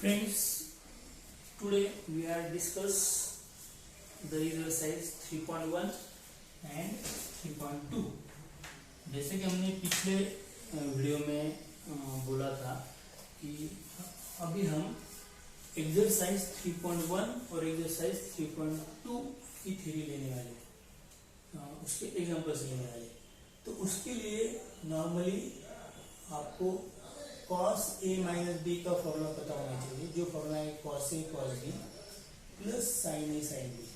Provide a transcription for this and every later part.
Friends, today we are discuss the exercise 3.1 and 3.2। जैसे कि हमने पिछले वीडियो में बोला था कि अभी हम एक्सरसाइज 3.1 और एक्सरसाइज 3.2 की थ्योरी लेने वाले हैं, उसके एग्जांपल्स लेने वाले। तो उसके लिए नॉर्मली आपको cos a माइनस बी का फॉर्मूला पता होना चाहिए, जो फॉर्मूला है cos a cos b plus sin a sin b।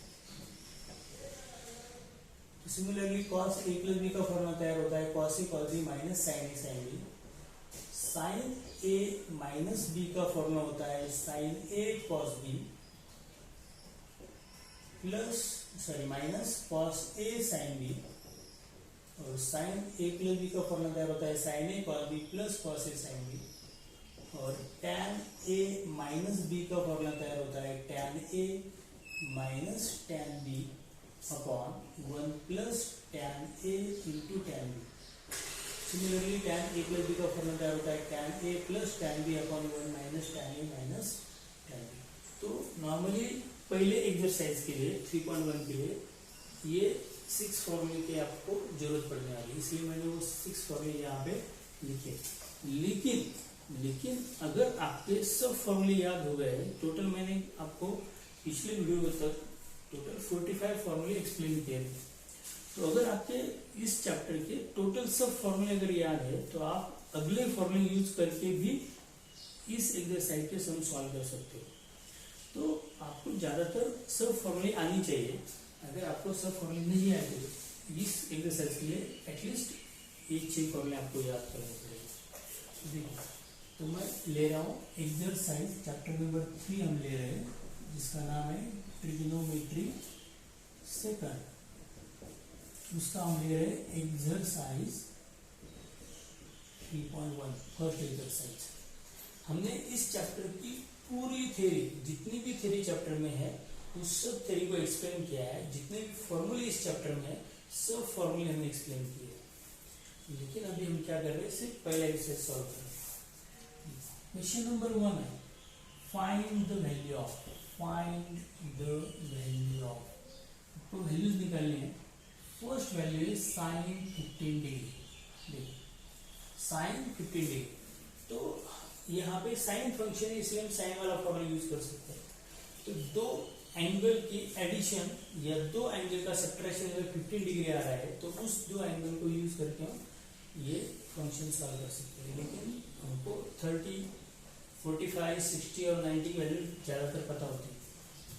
तो similarly cos a plus b का फॉर्मूला तैयार होता है cos a cos b minus sin a sin b। sin a minus b का फॉर्मूला होता है sin a cos b plus minus cos a sin b। और sin a plus b का formula तैयार होता है sin a cos b plus cos a sin b। और tan a minus b का फॉर्मूला तैयार होता है tan a minus tan b upon 1 plus tan a into tan b। Similarly tan a plus b का formula तैयार होता है tan a plus tan b upon 1 minus tan a minus tan b। तो normally पहले exercise के लिए 3.1 के लिए ये 6 फॉर्मूले की आपको जरूरत पड़ने वाली है, इसलिए मैंने वो 6 फॉर्मूले यहाँ पे लिखे। लेकिन अगर आपके सब फॉर्मूले याद हो गए, टोटल मैंने आपको पिछले वीडियो तक टोटल 45 फॉर्मूले एक्सप्लेन किए थे। तो अगर आपके इस चैप्टर के टोटल सब फॉर्मूले अगर याद है तो आप अगले फॉर्मूले यूज करके भी इस एक्सरसाइज के सम सॉल्व कर सकते हो। तो आपको ज्यादातर सब फॉर्मूले आनी चाहिए। अगर आपको सब फॉर्मूले नहीं आए तो इस एक्सरसाइज के लिए एटलीस्ट एक 6 फॉर्मूले आपको याद करने पड़ेंगे। देखिए, तो मैं ले रहा हूँ एक्सरसाइज चैप्टर नंबर 3 हम ले रहे हैं, जिसका नाम है ट्रिग्नोमेट्री सेकंड। उसका हम ले रहे हैं एक्सरसाइज 3.1 फर्स्ट एक्सरसाइज। हमने इस चैप्टर की पूरी थ्योरी, जितनी भी थ्योरी चैप्टर में है उस सब थ्योरी को एक्सप्लेन किया है। जितने भी फॉर्मूले इस चैप्टर में है सब फॉर्मूले हमने एक्सप्लेन किए। लेकिन अभी हम क्या कर रहे हैं, सिर्फ पहला एक्सरसाइज सॉल्व कर रहे हैं। क्वेश्चन नंबर 1 है फाइंड द वैल्यू ऑफ तो वैल्यूज निकालने हैं। फर्स्ट वैल्यू है साइन 15 डिग्री। देखिए साइन 15 डिग्री, तो यहाँ पे साइन फंक्शन है इसलिए हम साइन वाला फॉर्मूला यूज कर सकते हैं। तो दो एंगल की एडिशन या दो एंगल का सब्ट्रैक्शन अगर 15 डिग्री आ रहा है तो उस दो एंगल को यूज करके हम ये फंक्शन सॉल्व कर सकते हैं। लेकिन हमको 30, 45, 60 और 90 की वैल्यू ज्यादातर पता होती है,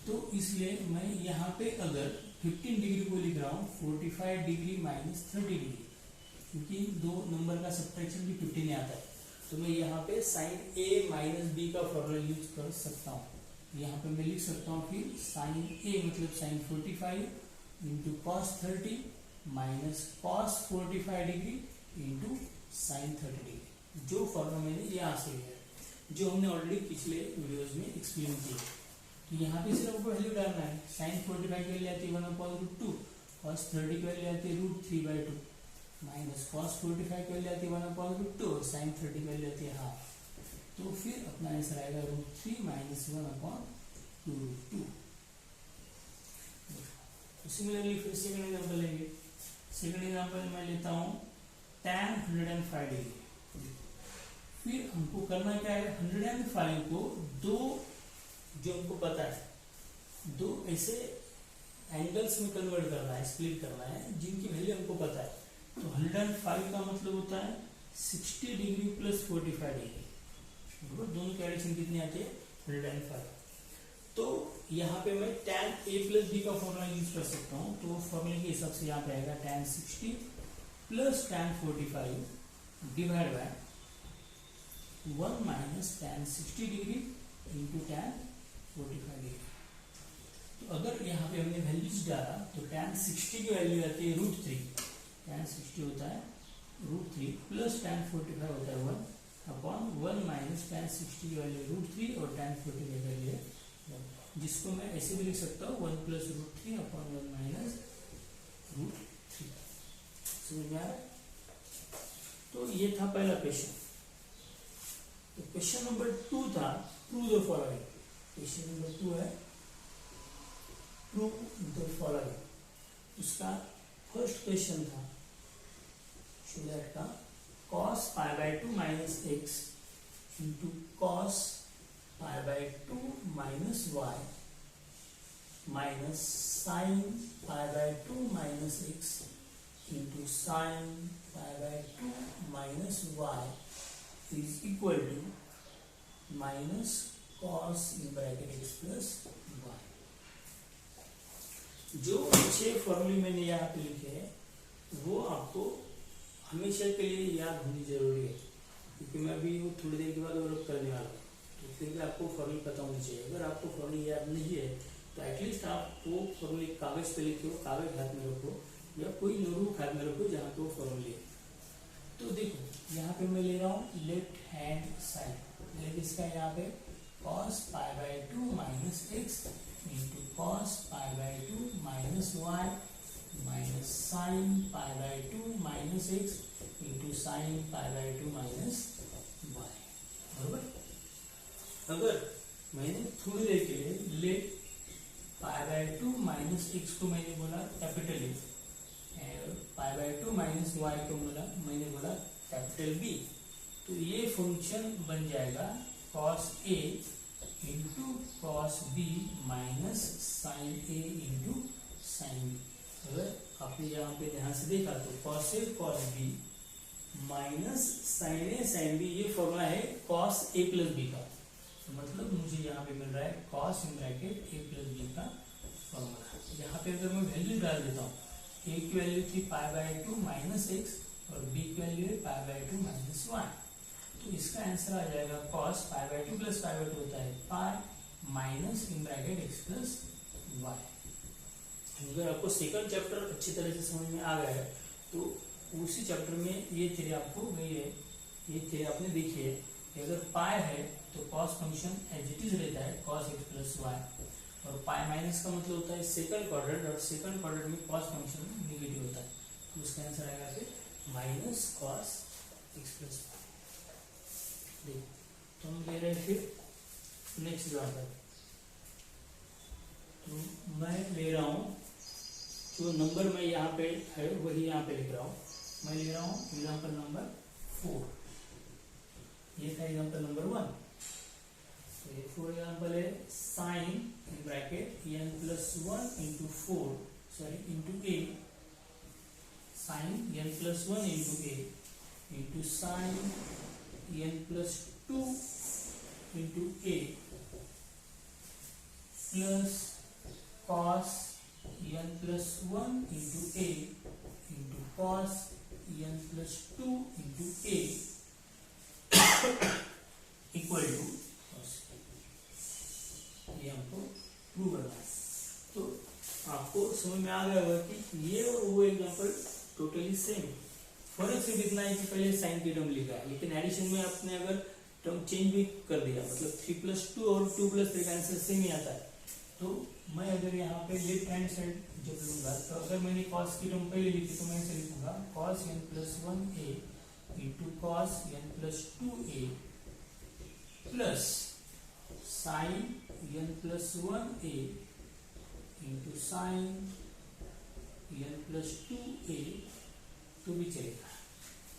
तो इसलिए मैं यहाँ पे अगर 15 डिग्री को लिख रहा हूँ 45 डिग्री माइनस 30 डिग्री, क्योंकि दो नंबर का सब्ट्रैक्शन भी 15 आता है। तो मैं यहाँ पे साइन a माइनस b का फॉर्मूला यूज कर सकता हूँ। यहाँ पे मैं लिख सकता हूँ फिर साइन a मतलब sine 45 into cos 30 minus cos 45 degree into sine 30 degree, जो फॉर्मूला मैंने यहाँ से लिया है, जो हमने ऑलरेडी पिछले वीडियोस में एक्सप्लेन किया। तो यहाँ पे सिर्फ आपको वैल्यू डालना है। साइन 45 की वैल्यू आती है 1/√2, कॉस 30 की वैल्यू आती है √3/2 माइनस कॉस 45 की वैल्यू आती है 1/2 और साइन 30 की वैल्यू आती है हाफ। तो फिर अपना आंसर आएगा √3 माइनस 1/2√2। तो सिमिलरली फिर सेकंड एग्जांपल लेंगे। सेकंड एग्जांपल मैं लेता हूँ tan 105 डिग्री। फिर हमको करना क्या है, 105 को दो, जो हमको पता है, दो ऐसे एंगल्स में कन्वर्ट करना है, स्प्लिट करना है, जिनकी वैल्यू हमको पता है। तो 105 का मतलब होता है 60 डिग्री प्लस 45 डिग्री, दोनों की एडिशन कितनी आती है 105। तो यहाँ पे मैं tan a प्लस b का फॉर्मूला यूज कर सकता हूँ। तो फॉर्मूले के हिसाब से यहाँ पे आएगा tan 60 plus tan 45 divide by 1 minus tan 60 degree into tan 45 degree. तो अगर यहाँ पे हमने वैल्यूज डाला तो tan 60 की वैल्यू आती है √3, tan 60 होता है √3 प्लस tan 45 होता है 1 अपॉन 1 माइनस tan 60 की वैल्यू √3 और tan 45 की वैल्यू है 1, जिसको मैं ऐसे भी लिख सकता हूँ 1 प्लस √3 अपॉन 1 माइनस √3। समझ में आ रहा है? तो ये था पहला क्वेश्चन। तो क्वेश्चन नंबर 2 था prove the following. Question number 2 है प्रूव द फॉलोइंग। उसका फर्स्ट क्वेश्चन था दैट का cos pi by 2 minus x into cos pi by 2 minus y minus sine pi by 2 minus x into sine pi by 2 minus y is equal to minus cos in bracket x plus y. जो 6 फॉर्मूले मैंने यहाँ पे लिखे हैं वो आपको हमेशा के लिए याद होनी जरूरी है, क्योंकि मैं अभी वो थोड़ी देर के बाद वो करने वाला हूँ, तो फिर भी आपको फॉर्मूले पता होनी चाहिए। अगर आपको फॉर्मूले याद नहीं है तो एटलीस्ट आप वो फॉर्मूले कागज पे लिखो, कागज हाथ में रखो या कोई नोटबुक हाथ में रखो जहाँ पे वो फॉर्मूले। तो देखो यहाँ पे मैं ले रहा हूँ लेफ्ट हैंड साइड, लेकिन इसका यहाँ पे cos pi by 2 minus x into cos pi by 2 minus y minus sine pi by 2 minus x into sine pi by 2 minus y. बरोबर। अगर मैंने थोड़ी देर के लिए let pi by 2 minus x को मैंने बोला capital A, pi by 2 minus y को मैंने बोला कैपिटल बी, तो ये फंक्शन बन जाएगा cos a into cos b minus sine a into sine b. अगर आपने यहाँ पे ध्यान से देखा तो cos a cos b minus sine a sine b, ये फॉर्मूला है cos ए प्लस बी का, मतलब मुझे यहाँ पे मिल रहा है cos in bracket a plus b का फॉर्मूला। यहाँ पे अगर मैं वैल्यू डाल देता हूँ, ए की वैल्यू थी पाई बाय 2 माइनस एक्स और बी की वैल्यू है पाई बाय 2 माइनस वाई, तो इसका आंसर आ जाएगा cos pi by 2 plus pi by 2 होता है pi minus in bracket x plus y. अगर आपको सेकंड चैप्टर अच्छी तरह से समझ में आ गया है तो उसी चैप्टर में ये थ्योरी आपको वही है, ये थ्योरी आपने देखी है कि अगर पाई है तो cos function as it is रहता है cos x प्लस वाई, और पाई माइनस का मतलब होता है सेकंड क्वाड्रेंट, और सेकंड क्वाड्रेंट में cos फंक्शन नेगेटिव होता है, तो उसका आंसर आएगा फिर minus cos x plus y. तो हम ले रहे हैं फिर नेक्स्ट जो आता है, तो मैं ले रहा हूँ जो नंबर मैं यहाँ पे है वही यहाँ पे लिख रहा हूँ। मैं ले रहा हूँ एग्जाम्पल नंबर 4, ये था एग्जाम्पल नंबर 1। तो ये 4 एग्जाम्पल है sine in bracket n plus 1 into 4 sorry into a, sine n plus 1 into a into sine n plus 2 into a plus cos n plus 1 into a into cos n plus 2 into a equal to cos। ये हमको prove करना है। तो आपको समझ में आ गया होगा कि ये और वो एग्जांपल टोटली सेम, फर्क सिर्फ इतना है कि पहले साइन की टर्म लिखा है, लेकिन एडिशन में आपने अगर टर्म चेंज भी कर दिया, मतलब 3 प्लस 2 और 2 प्लस 3 का आंसर सेम ही आता है। तो मैं अगर यहाँ पे लेफ्ट हैंड साइड जब लूंगा तो अगर मैंने cos की टर्म पहले लिखी तो मैं इसे लिखूंगा cos n plus 1a into cos n plus 2a plus sign n plus 1a into sine n plus 2a, तो भी चलेगा।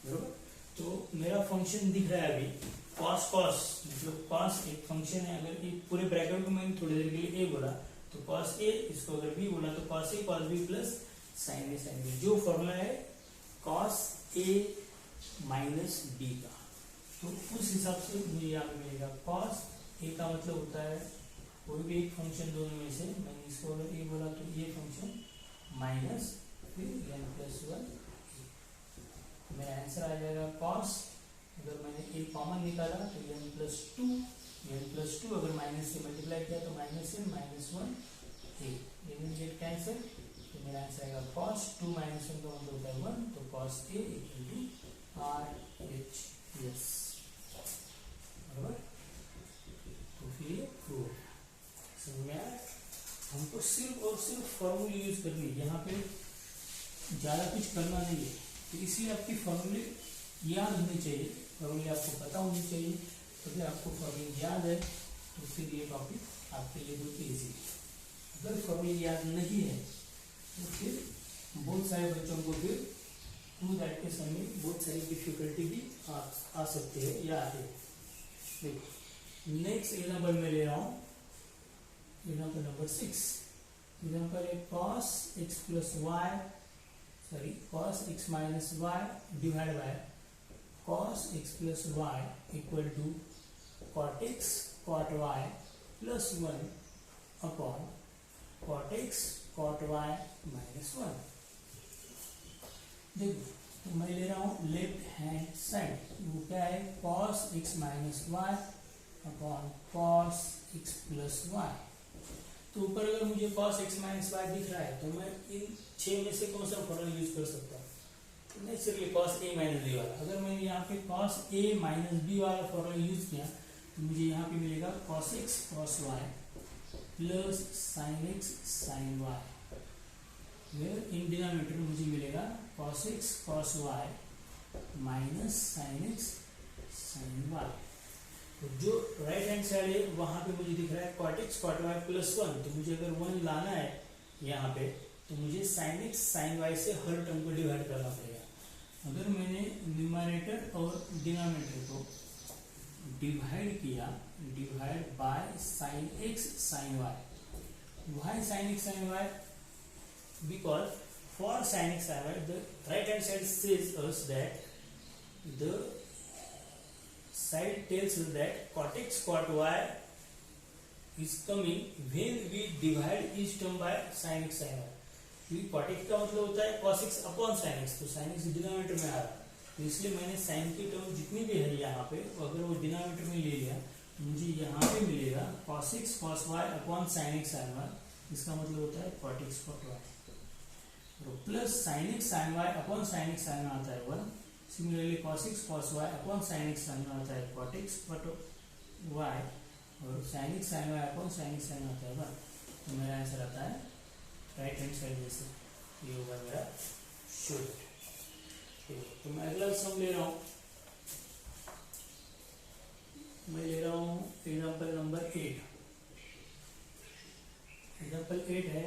बरोबर। तो मेरा फंक्शन दिख रहा है अभी cos मतलब cos एक फंक्शन है, अगर एक पूरे ब्रैकेट को मैंने थोड़ी देर के लिए a बोला तो cos a, इसको अगर b बोला तो cos a cos b plus sin a sin b, जो फॉर्मूला है cos a माइनस b का, तो उस हिसाब से मुझे यहाँ पे मिलेगा cos a का मतलब होता है कोई भी एक फंक्शन दोनों में से, मैंने इसको अगर a बोला तो ये फंक्शन माइनस फिर n प्लस 1, मेरा आंसर आ जाएगा cos, अगर मैंने a कॉमन निकाला तो n प्लस 2 अगर माइनस से मल्टीप्लाई किया तो माइनस n माइनस 1 a, ये गेट कैंसिल, तो मेरा आंसर आएगा cos 2 माइनस 1 का मतलब होता है 1, तो cos a equal to RHS। बराबर। तो फिर ये प्रूव समझ में आया। हमको सिर्फ और सिर्फ फॉर्मूले यूज करनी है, यहाँ पे ज्यादा कुछ करना नहीं है, तो इसलिए आपकी फॉर्मूले याद होनी चाहिए, फॉर्मूले आपको पता होनी चाहिए। तो फिर आपको फॉर्मूले याद है तो फिर ये टॉपिक आपके लिए बहुत ईजी है। अगर फॉर्मूले याद नहीं है तो फिर बहुत सारे बच्चों को फिर टू दैट के समय बहुत सारी डिफिकल्टी भी आ सकती है या आती है। देखो नेक्स्ट एग्जाम्पल में ले रहा हूँ, एग्जाम्पल नंबर 6। एग्जाम्पल है cos x plus y cos x minus y divide by cos x plus y equal to cot x cot y plus 1 upon cot x cot y minus 1। देखो तो मैं ले रहा हूँ लेफ्ट हैंड साइड, वो क्या है cos x minus y upon cos x plus y. तो ऊपर अगर मुझे cos x माइनस वाई दिख रहा है तो मैं इन 6 में से कौन सा फॉर्मूला यूज कर सकता हूँ? तो naturally cos a minus b वाला। अगर मैंने यहाँ पे cos a माइनस b वाला फॉर्मूला यूज किया तो मुझे यहाँ पे मिलेगा cos x cos y plus sin x sin y। In denominator में मुझे मिलेगा cos x cos y minus sin x sin y। तो जो राइट हैंड साइड है वहां पे मुझे दिख रहा है cot x cot y plus 1। तो मुझे अगर 1 लाना है यहाँ पे तो मुझे sin x sin y से हर टर्म को डिवाइड करना पड़ेगा। अगर मैंने न्यूमरेटर और डिनोमिनेटर को डिवाइड किया, divide by sin x sin y। Why sin x sin y? Because for sin x sin y the right hand side says us that the side tells us that cot x cot y is coming when we divide each term by sin x sin y। क्योंकि cot x का मतलब होता है cos x upon sin x, तो sin x denominator में आ रहा है, तो इसलिए मैंने sin की टर्म जितनी भी है यहाँ पे अगर वो डिनोमिनेटर में ले लिया तो मुझे यहाँ पे मिलेगा cos x cos y upon sin x sin y। इसका मतलब होता है cot x cot y plus sin x sin y upon sin x sin y आता है 1। Similarly cos x cos y upon sin x sin y आता है cot x cot y और sin x sin y upon sin x sin y आता है 1। तो मेरा answer आता है राइट हैंड साइड में से, ये होगा मेरा शॉर्ट। तो मैं अगला सम ले रहा हूँ, मैं ले रहा हूँ एग्जाम्पल नंबर 8। एग्जाम्पल 8 है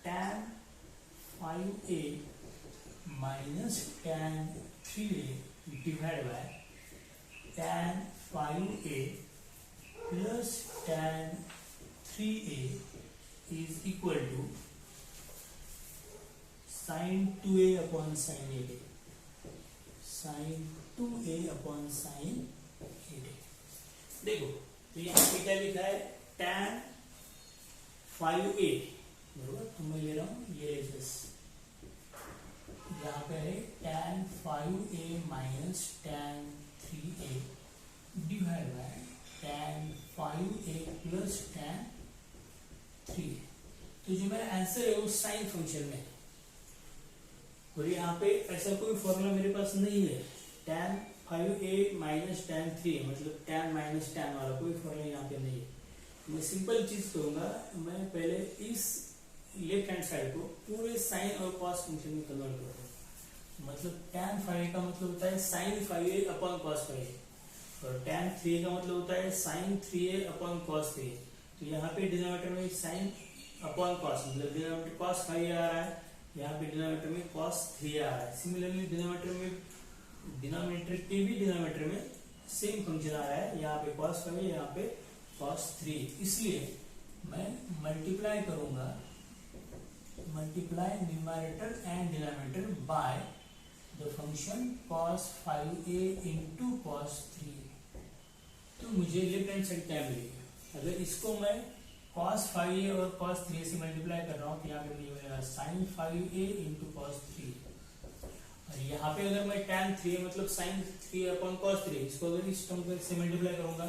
tan 5a minus tan 3a divide by tan 5a plus tan 3a is equal to sin 2a upon sin 8a, sin 2a upon sin 8a। देखो तो यहाँ पे क्या लिखा है tan 5a बरोबर, तो मैं ले रहा हूँ ये यहाँ पे है tan 5a minus tan 3a divide by tan 5a plus tan 3a। तो जो मेरा आंसर है वो साइन फंक्शन में है और यहाँ पे ऐसा कोई फॉर्मूला मेरे पास नहीं है। tan 5a minus tan 3a मतलब tan माइनस tan वाला कोई फॉर्मूला यहाँ पे नहीं है। मैं सिंपल चीज करूंगा, मैं पहले इस लेफ्ट हैंड साइड को पूरे साइन और कॉस फंक्शन में कन्वर्ट करूंगा। मतलब tan 5a का मतलब होता है sin 5a upon cos 5a और tan 3a का मतलब होता है sin 3a upon cos 3a। तो यहाँ पे डिनोमिनेटर में sin अपॉन cos मतलब डिनोमिनेटर cos 5a आ रहा है, यहाँ पे डिनोमिनेटर में cos 3a आ रहा है। सिमिलरली डिनोमिनेटर के भी डिनोमिनेटर में सेम फंक्शन आ रहा है, यहाँ पे cos 5a यहाँ पे cos 3। इसलिए मैं मल्टीप्लाई करूंगा, multiply numerator and denominator by the function cos 5a into cos 3a। तो मुझे लेफ्ट हैंड साइड क्या मिलेगा? अगर इसको मैं cos 5a और cos 3a से मल्टीप्लाई कर रहा हूँ तो यहाँ पे मुझे मिलेगा sin 5a into cos 3a। और यहाँ पे अगर मैं tan 3a मतलब sin 3a upon cos 3a इसको अगर इस टर्म से मल्टीप्लाई करूंगा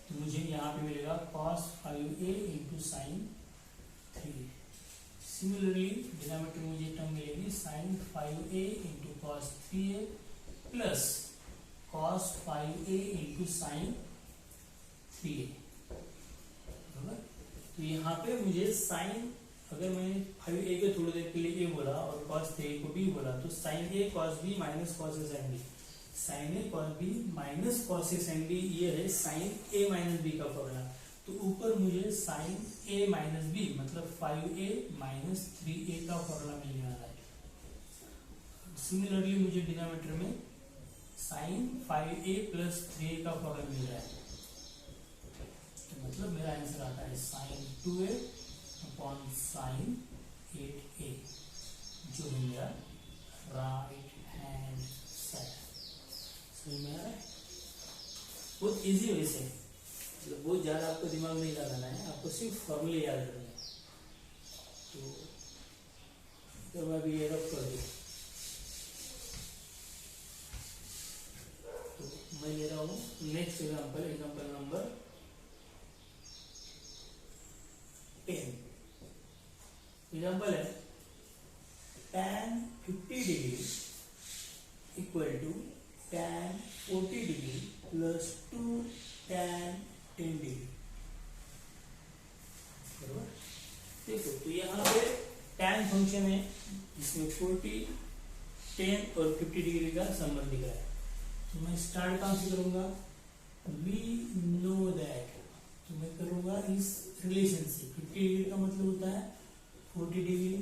तो मुझे यहाँ पे मिलेगा cos 5a into sin 3a। Similarly denominator में मुझे टर्म मिलेगी sin 5a into cos 3a plus cos 5a into sin 3a। तो यहाँ पे मुझे sin, अगर मैंने 5a को थोड़ी देर के लिए a बोला और cos 3a को b बोला तो sin a cos b minus cos a sin b। Sine a cos b minus cos a sine b, ये है साइन ए माइनस बी का फॉर्मूला। तो ऊपर मुझे साइन ए माइनस बी मतलब 5a माइनस 3a का फॉर्मूला मिलने वाला है। सिमिलरली मुझे डिनोमिनेटर में साइन 5a प्लस 3a का फॉर्मूला मिल रहा है। तो मतलब मेरा आंसर आता है sign 2a upon sine 8a, जो है मेरा राइट हैंड साइड। समझ में आ रहा है? बहुत इजी वैसे, मतलब बहुत ज्यादा आपको दिमाग नहीं लगाना है, आपको सिर्फ फॉर्मूले याद करने हैं। तो मैं अभी ये रख कर दूँ, तो मैं ले रहा हूँ नेक्स्ट एग्जाम्पल, एग्जाम्पल नंबर 10। एग्जाम्पल है tan 50 degree equal to tan 40 degree plus 2 tan 10 degree. बराबर? देखो तो यहाँ पे tan फंक्शन है जिसमें 40, 10 और 50 डिग्री का संबंध दिख रहा है। तो मैं स्टार्ट कहाँ से करूंगा? वी नो दैट, तो मैं करूंगा इस रिलेशन से। 50 डिग्री का मतलब होता है 40 डिग्री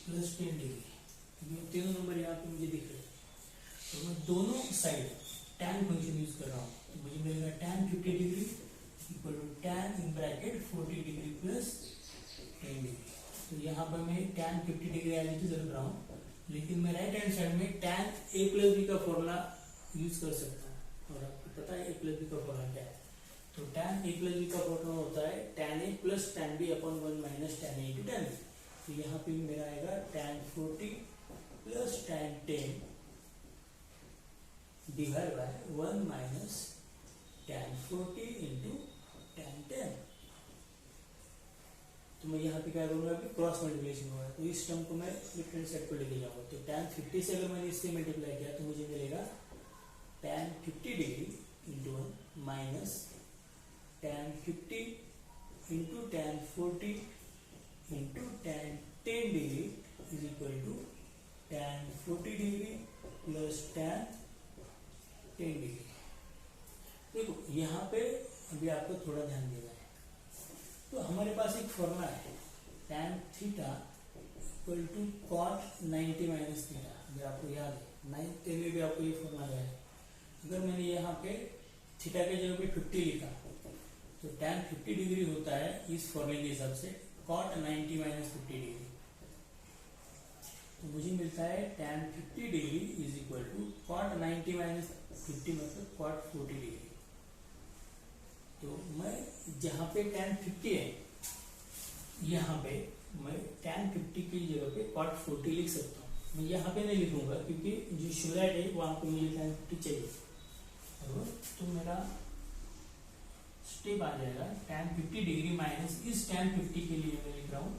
प्लस 10 डिग्री, क्योंकि तीनों नंबर यहाँ पे मुझे दिख रहे हैं। तो मैं दोनों साइड tan फंक्शन यूज कर रहा हूँ, तो मुझे मिलेगा tan 50 degree equal to tan in bracket 40 degree plus 10 degree. तो यहाँ पर मैं tan 50 degree as it is रख रहा हूँ, लेकिन मैं राइट हैंड साइड में tan a प्लस बी का फॉर्मूला यूज कर सकता हूँ। और आपको पता है a प्लस बी का फॉर्मूला क्या है? तो tan a प्लस बी का फॉर्मूला होता है tan a plus tan b upon 1 minus tan a into tan b। तो यहाँ पे मेरा आएगा tan 40 plus tan 10 divide by 1 minus tan 40 into tan 10। तो मैं यहाँ पे क्या करूँगा? क्रॉस मल्टीप्लिकेशन होगा, तो इस टर्म को मैं लेफ्ट हैंड साइड पर लेके जाऊँगा। तो tan 50 से अगर मैंने इससे मल्टीप्लाई किया तो मुझे मिलेगा tan 50 degree into 1 minus tan 50 into tan 40 into tan 10 degree is equal to tan 40 degree plus tan 10 degree. देखो यहाँ पे अभी आपको थोड़ा ध्यान देना है। तो हमारे पास एक फॉर्मूला है tan theta equal to cot 90 minus theta. अगर आपको याद है 9th में भी आपको ये फॉर्मूला है। अगर मैंने यहाँ पे थीटा के जगह पे 50 लिखा तो tan 50 डिग्री होता है इस फॉर्मूले के हिसाब से cot 90 माइनस 50 डिग्री। तो मुझे मिलता है tan 50 degree is equal to cot 90 minus 50 मतलब cot 40 डिग्री। तो मैं जहाँ पे tan 50 है यहाँ पे मैं tan 50 की जगह पे cot 40 लिख सकता हूँ। मैं यहाँ पे नहीं लिखूंगा क्योंकि जो शुरुआत है वहाँ पे मुझे tan 50 चाहिए। तो मेरा स्टेप आ जाएगा tan 50 डिग्री माइनस इस tan 50 के लिए मैं लिख रहा हूँ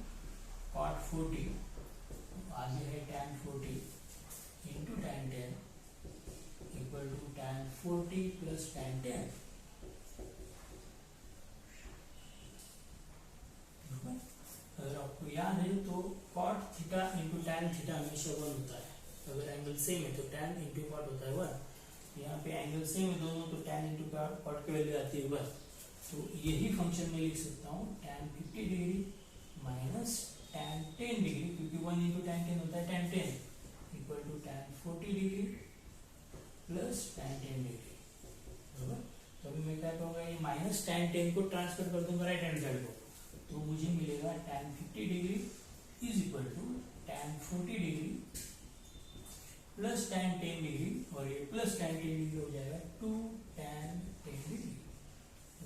cot 40, आगे है tan 40 into tan 10 equal to tan 40 plus tan 10। अगर आपको याद है तो cot theta into tan theta हमेशा 1 होता है। अगर एंगल सेम है तो tan इंटू cot होता है 1। यहाँ पे एंगल सेम है दोनों, तो tan इंटू cot की वैल्यू आती है 1। तो यही फंक्शन में लिख सकता हूँ tan 50 degree minus tan 10 degree, क्योंकि 1 इंटू tan 10 होता है tan 10 equal to tan 40 degree plus tan 10 degree. बराबर? तो अभी मैं क्या कहूँगा, ये माइनस tan 10 को ट्रांसफर कर दूंगा राइट हैंड साइड को, तो मुझे मिलेगा tan 50 degree is equal to tan 40 degree plus tan 10 degree, और ये प्लस tan 10 डिग्री हो जाएगा 2 tan 10 डिग्री।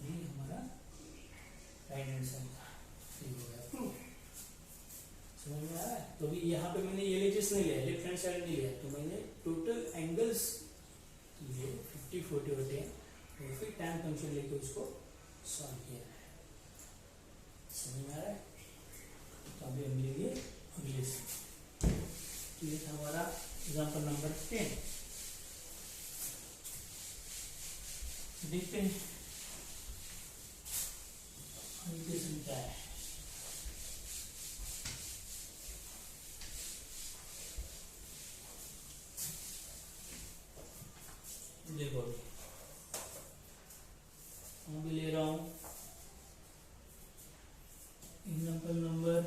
ये हमारा राइट हैंड साइड का हो गया प्रूफ। समझ में आ रहा है? तो अभी यहाँ पे मैंने LHS नहीं लिया, लेफ्ट हैंड साइड नहीं लिया, तो मैंने टोटल एंगल्स लिए 50, 40 और 10 और फिर tan फंक्शन लेके उसको सॉल्व किया है। समझ में आ रहा है? तो अभी हम लेंगे अगले से। तो ये था हमारा एग्जाम्पल नंबर 10। देखते हैं इक्वेशन क्या है। देखो अभी मैं भी ले रहा हूँ एग्जाम्पल नंबर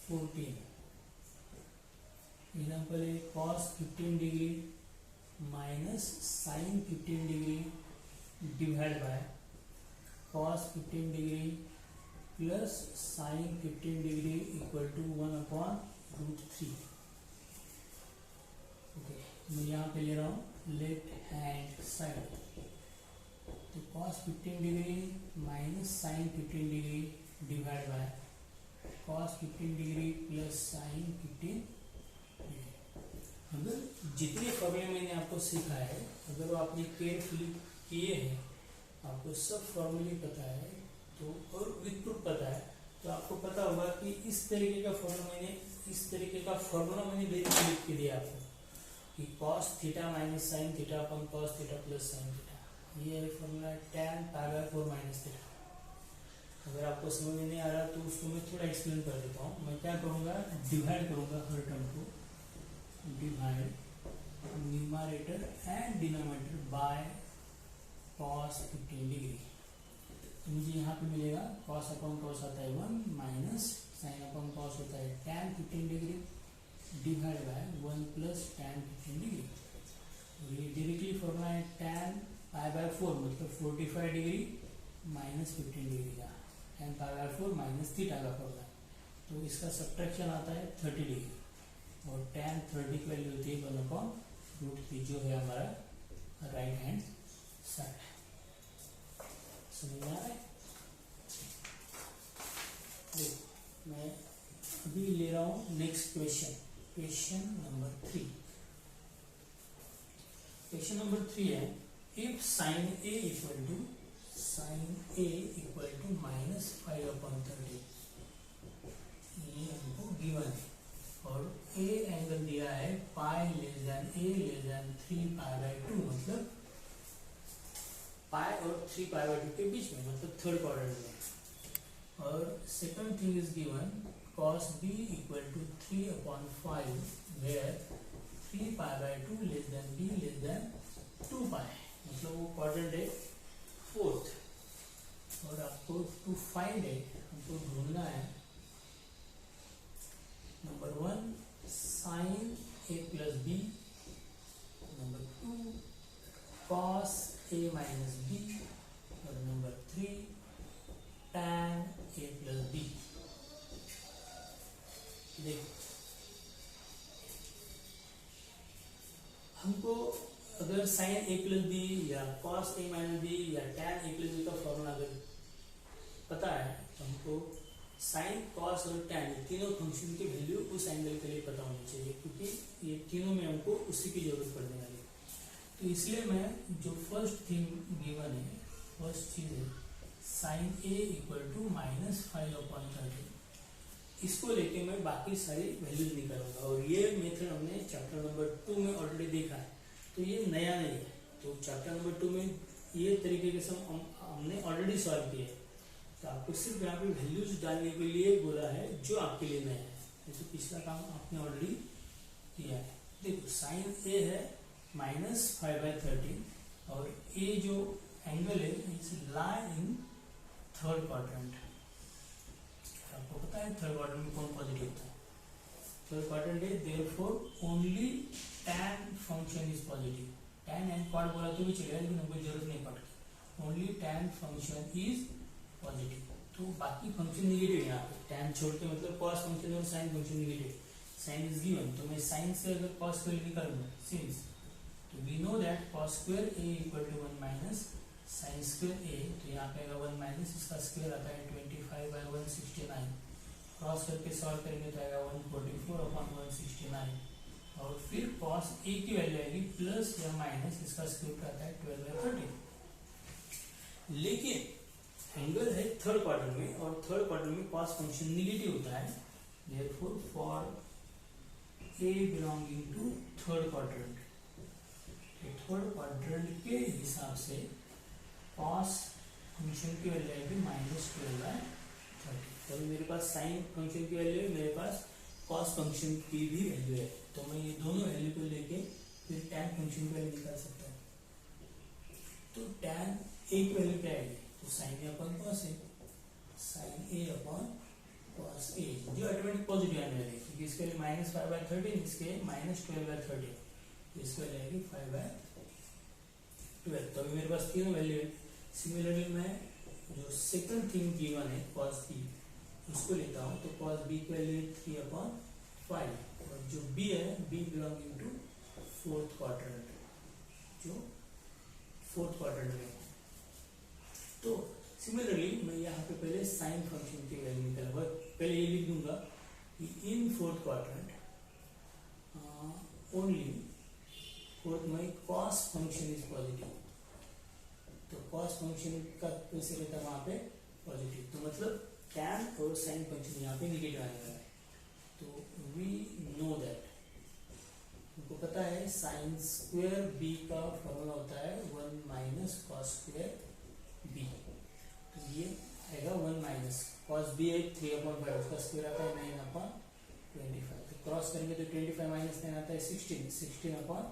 14। एग्जाम्पल है cos 15 degree minus sine 15 degree divide by cos 15 degree plus sine 15 degree equal to 1/√3। Okay, मैं यहाँ पे ले रहा हूँ लेफ्ट हैंड साइड। तो cos 15 degree minus sine 15 degree divide by cos 15 degree plus sine 15 degree. अगर जितने फॉर्मूले मैंने आपको सिखाया है, अगर वो आपने केयरफुली किए हैं, आपको सब फॉर्मूले पता है तो और विद प्रूफ पता है, तो आपको पता होगा कि इस तरीके का फॉर्मूला मैंने लिख के दिया आपको कि cos theta minus sine theta अपन cos theta plus sine theta, ये है फॉर्मूला tan π/4 माइनस थीटा। अगर आपको समझ में नहीं आ रहा तो उसको मैं थोड़ा एक्सप्लेन कर देता हूँ। मैं क्या करूँगा, डिवाइड करूँगा हर टर्म को, divide numerator and denominator by cos 15 degree. तो मुझे यहाँ पे मिलेगा cos अपॉन cos आता है 1 माइनस साइन अपॉन cos होता है tan 15 degree divide bye 1 plus tan 15 degree. और ये डायरेक्टली फॉर्मूला है tan π/4 मतलब 45 डिग्री माइनस 15 डिग्री का, tan π/4 माइनस थीटा का फॉर्मूला है। तो इसका सब्ट्रैक्शन आता है 30 डिग्री और tan 30 की वैल्यू होती है 1/√3 जो है हमारा राइट हैंड साइड। समझ में आ रहा है? मैं अभी ले रहा हूँ next question number 3। Question number 3 है if sine a equal to -5/30, ये हमको गिवन है और ए एंगल दिया है pi less than a less than 3π/2 मतलब पाई और 3π/2 के बीच में, मतलब थर्ड क्वाड्रेंट में। और second thing is given cos b equal to 3/5 where 3π/2 less than b less than 2π, मतलब वो क्वाड्रेंट है फोर्थ। और आपको टू फाइंड है, हमको ढूंढना है number 1 sine a plus b, number 2 cos a minus b और number 3 tan a plus b. देखो हमको अगर साइन a प्लस बी या cos a माइनस बी या tan a प्लस बी का फॉर्मूला अगर पता है तो हमको साइन कॉस और tan तीनों फंक्शन की वैल्यू उस एंगल के लिए पता होनी चाहिए, क्योंकि ये तीनों में हमको उसी की जरूरत पड़ने वाली है। तो इसलिए मैं जो फर्स्ट थिंग गिवन है, फर्स्ट चीज है साइन a इक्वल टू -5/30, इसको लेके मैं बाकी सारी वैल्यूज निकालूंगा। और ये मेथड हमने चैप्टर नंबर 2 में ऑलरेडी देखा है, तो ये नया नहीं है। तो चैप्टर नंबर 2 में ये तरीके के सम हमने ऑलरेडी सॉल्व किए हैं। तो आपको सिर्फ यहाँ पे वैल्यूज डालने के लिए बोला है जो आपके लिए नया है, जैसे पिछला काम आपने ऑलरेडी किया है। देखो साइन ए है -5/30 और ए जो एंगल है it's lie in third quadrant. आपको पता है थर्ड क्वाड्रेंट में कौन पॉजिटिव होता है, थर्ड क्वाड्रेंट है, therefore only tan function is positive. tan and quad बोला तो भी चलेगा, लेकिन हमको जरूरत नहीं पड़ती, only tan function is positive. तो बाकी फंक्शन नेगेटिव है यहाँ पे, tan छोड़ के, मतलब cos फंक्शन और sin function negative, sin is given. तो मैं sin से अगर cos स्क्वायर निकालूंगा सिंस, तो we know that cos square a equal to 1 minus sin square a, तो यहाँ पे आएगा 1 माइनस इसका स्क्वायर आता है 25/169, क्रॉस करके सॉल्व करेंगे तो आएगा 144/169। और फिर cos a की वैल्यू आएगी प्लस या माइनस इसका स्क्वायर आता है 12/30। लेकिन एंगल है थर्ड क्वाड्रेंट में और थर्ड क्वाड्रेंट में cos फंक्शन नेगेटिव होता है, therefore for a belonging to third quadrant, third quadrant के हिसाब से cos फंक्शन की वैल्यू आएगी -12/30। तो मेरे पास साइन फंक्शन की वैल्यू है, मेरे पास cos फंक्शन की भी वैल्यू है, तो मैं ये दोनों वैल्यू को लेके फंक्शन की वैल्यू निकाल सकते हैं। तो tan a की वैल्यू क्या आएगी, तो sin a upon cos a, sin a upon cos a जो ऑटोमेटिक पॉजिटिव आने वाली है, क्योंकि इसके लिए -5/13, इसके -12/13, तो इसके लिए आएगी 5/12। तो अभी मेरे पास तीनों वैल्यू है। सिमिलरली मैं जो सेकंड थिंग गिवन है cos b उसको लेता हूँ, तो cos b की वैल्यू 3/5, और जो b है b belonging to fourth quadrant, जो फोर्थ क्वाड्रेंट में। तो सिमिलरली मैं यहाँ पे पहले साइन फंक्शन की वैल्यू निकालूंगा। पहले ये लिख दूंगा कि in fourth quadrant only fourth my cos function is positive. तो कॉस फंक्शन का कैसे रहता है वहां पे पॉजिटिव, तो मतलब टैन और साइन फंक्शन यहाँ पे निगेटिव आने वाला है। तो वी नो दैट, हमको पता है साइन स्क्वायर बी का फॉर्मूला होता है 1 माइनस कॉस स्क्वायर बी। तो ये आएगा 1 माइनस कॉस बी है 3/5, उसका स्क्वायर आता है 9/25। तो क्रॉस करेंगे तो 25 माइनस 9 आता है 16/25।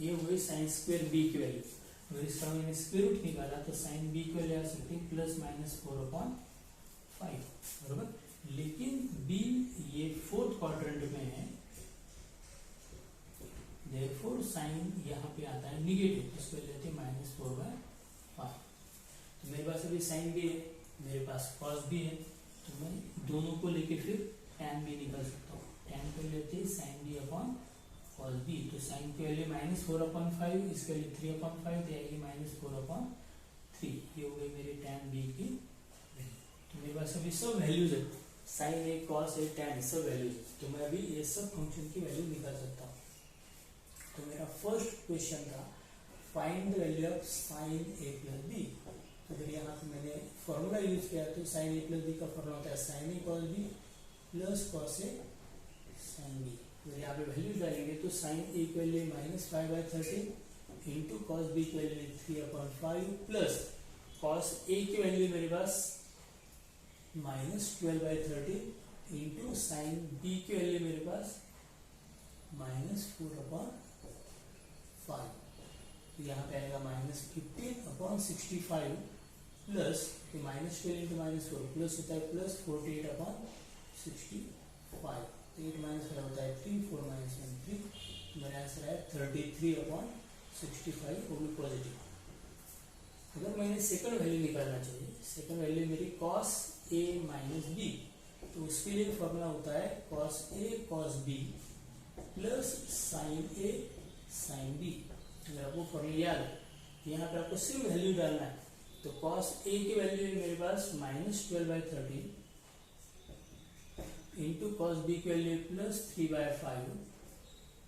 ये हुई साइन स्क्वायर बी की वैल्यू। अगर इसका मैंने स्क्वायर रूट निकाला तो साइन बी की वैल्यू आ सकती है +/4/5, बरोबर। लेकिन बी ये फोर्थ क्वाड्रेंट में है, देयरफॉर साइन यहाँ पे आता है निगेटिव, इसको लेते हैं -4/5। तो मेरे पास अभी साइन भी है, मेरे पास कॉस भी है, तो मैं दोनों को लेके फिर टैन भी निकाल सकता हूँ। टैन को लेते हैं sine b upon cos b, तो साइन की वैल्यू -4/5, इसके लिए 3/5 देगी -4/3। ये हो गई मेरी टैन बी की वैल्यू। तो मेरे पास अभी सब वैल्यूज है, sine a cos A tan सब वैल्यूज, तो मैं अभी ये सब फंक्शन की वैल्यू निकाल सकता हूँ। तो मेरा फर्स्ट क्वेश्चन था find the value of sine a plus b. तो फिर यहाँ पे मैंने फॉर्मूला यूज किया, तो साइन ए प्लस बी का फॉर्मूला होता है sine a cos b plus cos a sine b. तो यहाँ पे वैल्यू डालेंगे तो साइन ए की वैल्यू -5/13 इंटू कॉस बी की वैल्यू 3/5 प्लस कॉस ए की वैल्यू मेरे पास -12/13 इंटू साइन बी की वैल्यू मेरे पास -4/5। तो यहाँ पे आएगा -15/65 प्लस -12 इंटू -4 प्लस होता है +48/65। 8 - 5 होता है 3, 4 - 1 3। मेरा आंसर है 33/65, वो भी पॉजिटिव। अगर मैंने सेकंड वैल्यू निकालना चाहिए, सेकंड वैल्यू मेरी कॉस ए माइनस बी, तो उसके लिए फॉर्मूला होता है cos A cos b plus sign a sine b. अगर आपको फॉर्मूला याद है, यहाँ पे आपको सिर्फ वैल्यू डालना है। तो कॉस ए की वैल्यू है मेरे पास -12/13 इंटू कॉस बी की वैल्यू +3/5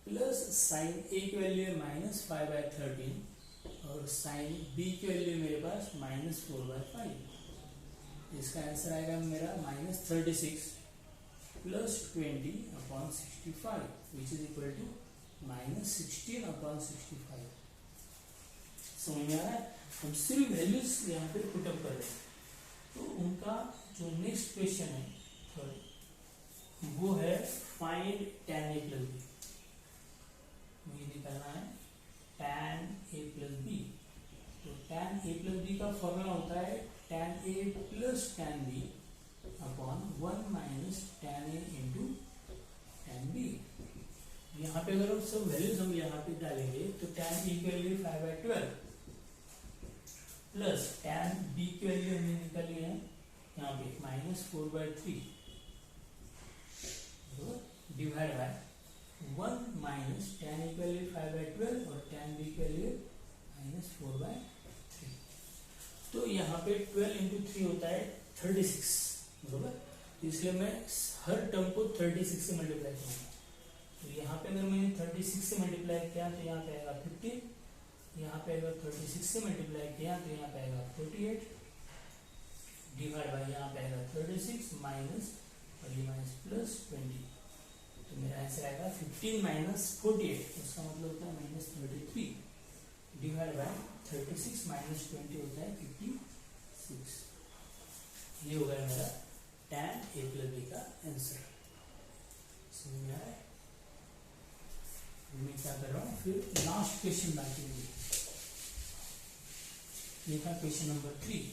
प्लस साइन ए की वैल्यू है -5/13 और साइन बी की वैल्यू मेरे पास -4/5। इसका आंसर आएगा मेरा -36 + 20/65 विच इज इक्वल टू -16/65। समझ में आ रहा है? हम सिर्फ वैल्यूज यहाँ पे पुटअप कर रहे हैं। तो उनका जो नेक्स्ट क्वेश्चन है थर्ड, वो है find tan a plus b. मुझे निकालना है tan a प्लस बी। तो tan a प्लस बी का फॉर्मूला होता है tan a plus tan b upon 1 minus tan a into tan b। यहाँ पे अगर हम सब वैल्यूज हम यहाँ पे डालेंगे तो tan a की वैल्यू 5/12 प्लस tan b की वैल्यू हमने निकाली है यहाँ पे -4/3 divide by 1 minus tan a की वैल्यू 5/12 और tan b की वैल्यू -4/3। तो यहाँ पे 12 इंटू 3 होता है 36, बरोबर। इसलिए मैं हर टर्म को 36 से मल्टीप्लाई करूँगा। तो यहाँ पे अगर मैंने 36 से मल्टीप्लाई किया तो यहाँ पे आएगा 50, यहाँ पे अगर 36 से मल्टीप्लाई किया तो यहाँ पे आएगा 48 डिवाइड बाय यहाँ पे आएगा 36 माइनस और ये माइनस +20। तो मेरा आंसर आएगा 15 - 48, उसका मतलब होता है -33 डिवाइड बाय 36 - 20 होता है 56। ये होगा मेरा tan a प्लस बी का आंसर। समझ में आया? मैं क्या कर रहा हूँ, फिर लास्ट क्वेश्चन बाकी है। ये था क्वेश्चन नंबर 3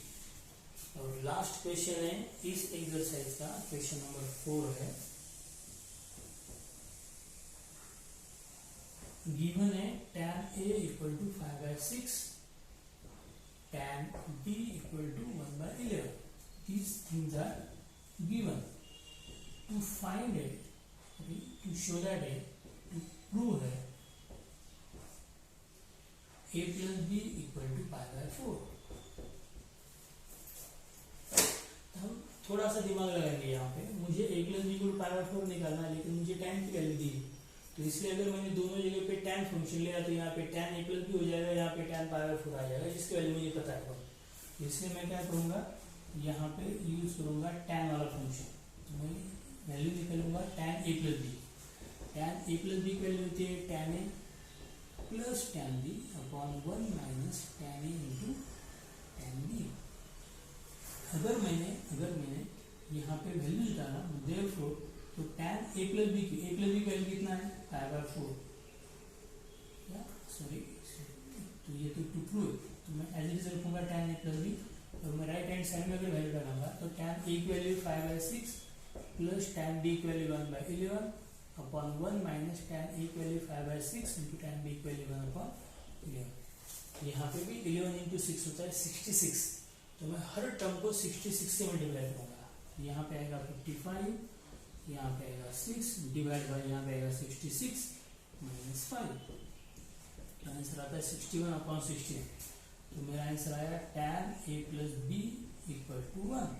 और लास्ट क्वेश्चन है इस एक्सरसाइज का, क्वेश्चन नंबर 4 है। गिवन है tan A equal to 5/6, tan B equal to 1/11. These things are given. To find it, to show that it, to prove it, A plus B equal to 5/4. हम थोड़ा सा दिमाग लगाएंगे यहाँ पे। मुझे A plus B equal to 5/4 निकालना है, लेकिन मुझे tan की वैल्यू दी, तो इसलिए अगर मैंने दोनों जगह पे tan फंक्शन लिया तो यहाँ पे tan A plus B हो जाएगा, यहाँ पे tan 5/4 आ जाएगा, जिसकी वैल्यू मुझे पता है। इसलिए मैं क्या करूँगा, यहाँ पे यूज करूँगा tan वाला फंक्शन। तो मैं वैल्यू निकालूंगा tan A plus B। tan A plus B की वैल्यू होती है tan A plus tan B upon 1 minus tan A into tan B। अगर मैंने यहाँ पे वैल्यू निकाला, देयरफॉर तो tan A plus B की वैल्यू कितना है, 5/4। सॉरी, तो ये तो टू प्रूव, तो मैं एज इट इज रखूंगा tan A plus B, और मैं राइट हैंड साइड में अगर वैल्यू डालूंगा तो tan A की वैल्यू 5/6 प्लस tan B की value 1/11 upon 1 minus tan A की वैल्यू 5/6 इंटू tan B की वैल्यू 1/11। यहाँ पे भी 11 इंटू 6 होता है 66, तो मैं हर टर्म को 66 से मल्टीप्लाई करूँगा। यहाँ पे आएगा 55, यहाँ पे आएगा 6 डिवाइड बाई यहाँ पे आएगा 66 माइनस 5, तो आंसर आता है 61 अपॉन 60। तो मेरा आंसर आया tan A plus B equal to 1।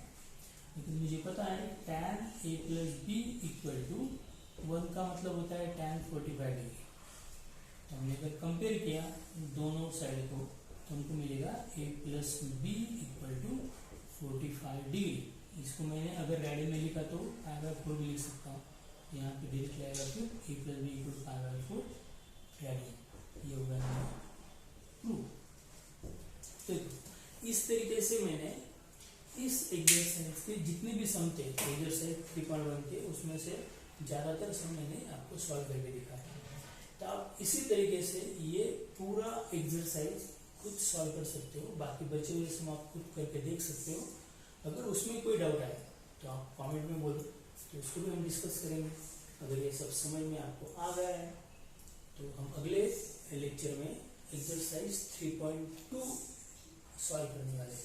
लेकिन मुझे पता है tan A plus B equal to 1 का मतलब होता है tan 45 डिग्री। तो हमने अगर कंपेयर किया दोनों साइड को तो हमको मिलेगा A plus B equal to 45 degree. इसको मैंने अगर रेडी में लिखा तो 5/4 भी लिख सकता हूँ, यहाँ पे डायरेक्ट आएगा फिर A plus B equal to 5/4 ready. ये होगा प्रूफ। देखो इस तरीके से मैंने इस एक्सरसाइज के जितने भी सम थे एक्सरसाइज 3.1 के, उसमें से ज़्यादातर सम मैंने आपको सॉल्व करके दिखाया। तो आप इसी तरीके से ये पूरा एक्सरसाइज खुद सॉल्व कर सकते हो, बाकी बचे हुए सम आप खुद करके देख सकते हो। अगर उसमें कोई डाउट आए तो आप कमेंट में बोलो, तो उसको भी हम डिस्कस करेंगे। अगर ये सब समझ में आपको आ गया है तो हम अगले लेक्चर में एक्सरसाइज 3.2 सॉल्व करने वाले हैं।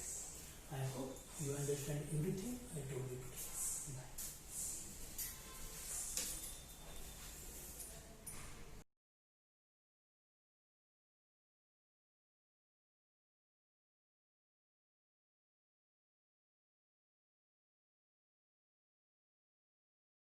I hope you understand everything I told you today.